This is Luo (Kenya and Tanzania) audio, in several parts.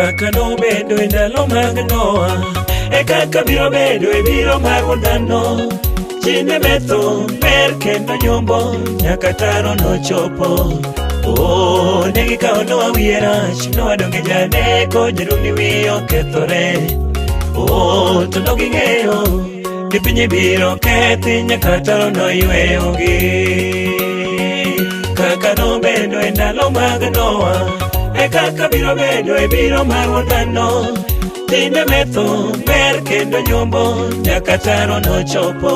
kaka nobedo e ndalo mag Noa, e kaka biro bedo e biro mar dhano. Chinde metho mer kendo nyombo nyaka taro nochopo. Negi kao Noa wiye rach, Noa donge janeko, jaruni wiye okethore. To noging'eyo ni piny biro kethi nyaka taro noyweyogi. Kaka nobedo e ndalo mag Noa, e kaka biro bedo e biro mar dhano. Chinde metho mer kendo nyombo nyaka taro nochopo.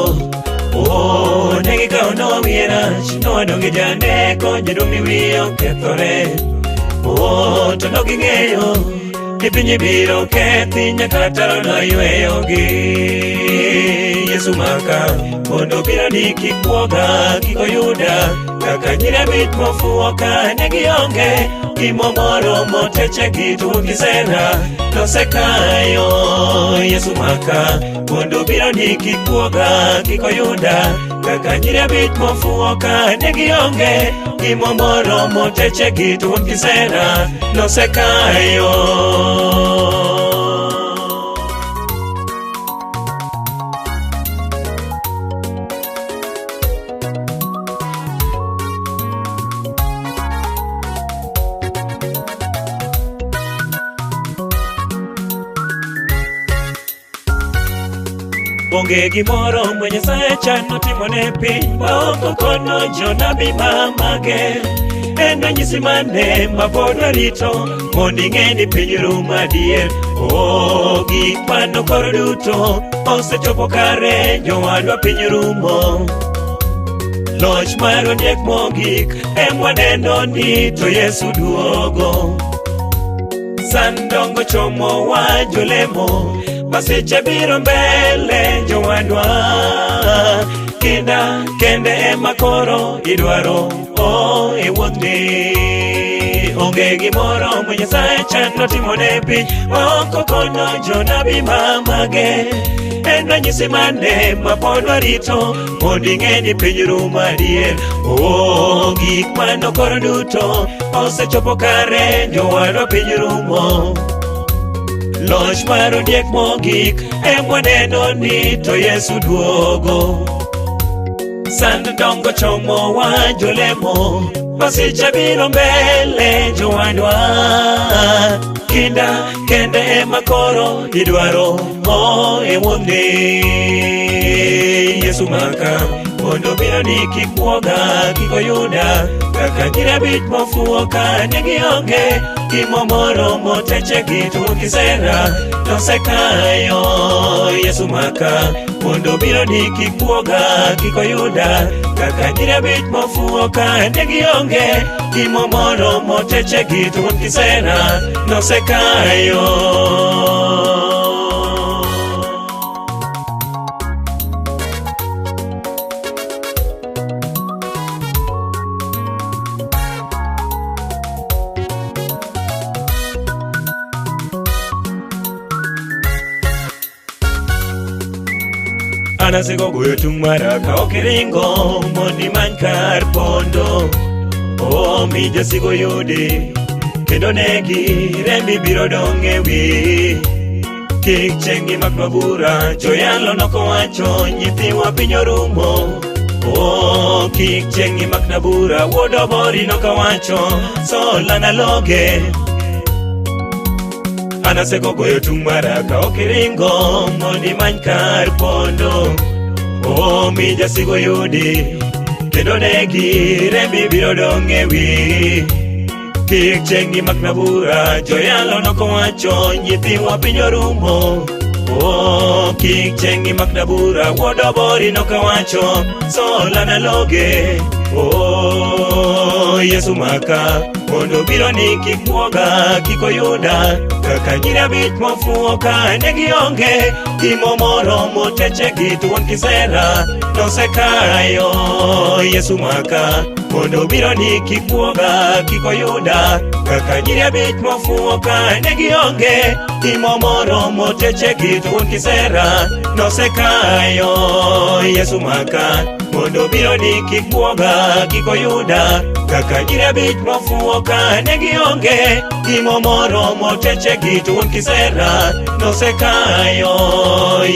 Negi kao Noa wiye rach, Noa donge janeko, jaruni wiye okethore. To noging'eyo ni piny biro kethi nyaka taro noyweyogi. Yesu maka mondo biro ni kik buoga kik oyuda, kaka nyiri abich mofuwo ka ne gionge gimoro motechegi to gisera nosekayo. Yesu maka mondo biro ni kik buoga kik oyuda, kaka nyiri abich mofuwo ka ne gionge gimoro motechegi to gisera nosekayo. Onge gimoro ma Nyasaye chano timo ne piny maok okono jonabi mamage. En ranyisi mane ma pod warito mondo ing'e ni piny rum adier. Gik manokoro duto osechopo kare, jowadwa piny rumo. Loch mar ondiek mogik em waneno ni to Yesu duogo. Sandongo chomo wa jolemo, masiche biro mbele jowadwa. Kinda kende ema koro idwaro e wuodhni. Onge gimoro ma Nyasaye chano timo ne piny maok okono jonabi mamage. En ranyisi mane ma pod warito mondo ing'e ni piny rum adier. Gik manokoro duto osechopo kare, jowadwa piny rumo. Loch mar ondiek mogik em waneno ni to Yesu duogo. Sand dongo chomo wa jolemo, masiche biro mbele jowadwa. Kinda kende ema koro idwaro e wuodhni. Yesu maka mondo biro ni kik buoga kik oyuda, kaka nyiri abich mofuwo ka ne gionge gimoro motechegi to gisera nosekayo. Yesu maka mondo biro ni kik buoga kik oyuda, kaka nyiri abich mofuwo ka ne gionge gimoro motechegi to gisera nosekayo. Anasego goyo tung' mara ka ok iringo mondo imany kar pondo. Mi jasigo yudi kendo negi rembi biro dong' e wi. Kik chengi mak mabura, joyalo nokowacho nyithiwa piny orumo. Kik chengi mak nabura, wuod obori nokowacho sola naloge. Anasego goyo tung' mara ka ok iringo mondo imany kar pondo. Mi jasigo yudi kendo negi rembi biro dong' e wi. Kik chengi mak nabura, joyalo nokowacho nyithiwa piny orumo. Kik chengi mak nabura, wuod obori nokowacho sola naloge. Yesu maka mondo biro ni kik buoga kik oyuda, kaka nyiri abich mofuwo ka ne gionge gimoro motechegi to gisera nosekayo. Yesu maka mondo biro ni kik buoga kik oyuda, kaka nyiri abich mofuwo ka ne gionge gimoro motechegi to gisera nosekayo. Yesu maka mondo biro ni kik buoga kik oyuda, kaka nyiri abich mofuo ka ne gionge gimo moro moteche gitun kisera nosekayo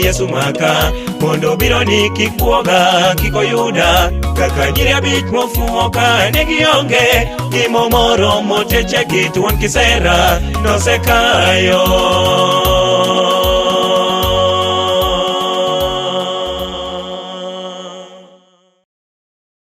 Yesu maka mondo biro ni kikuoga kikoyuda kaka nyiri abich mofuo ka ne gionge gimo moro moteche gitun kisera nosekayo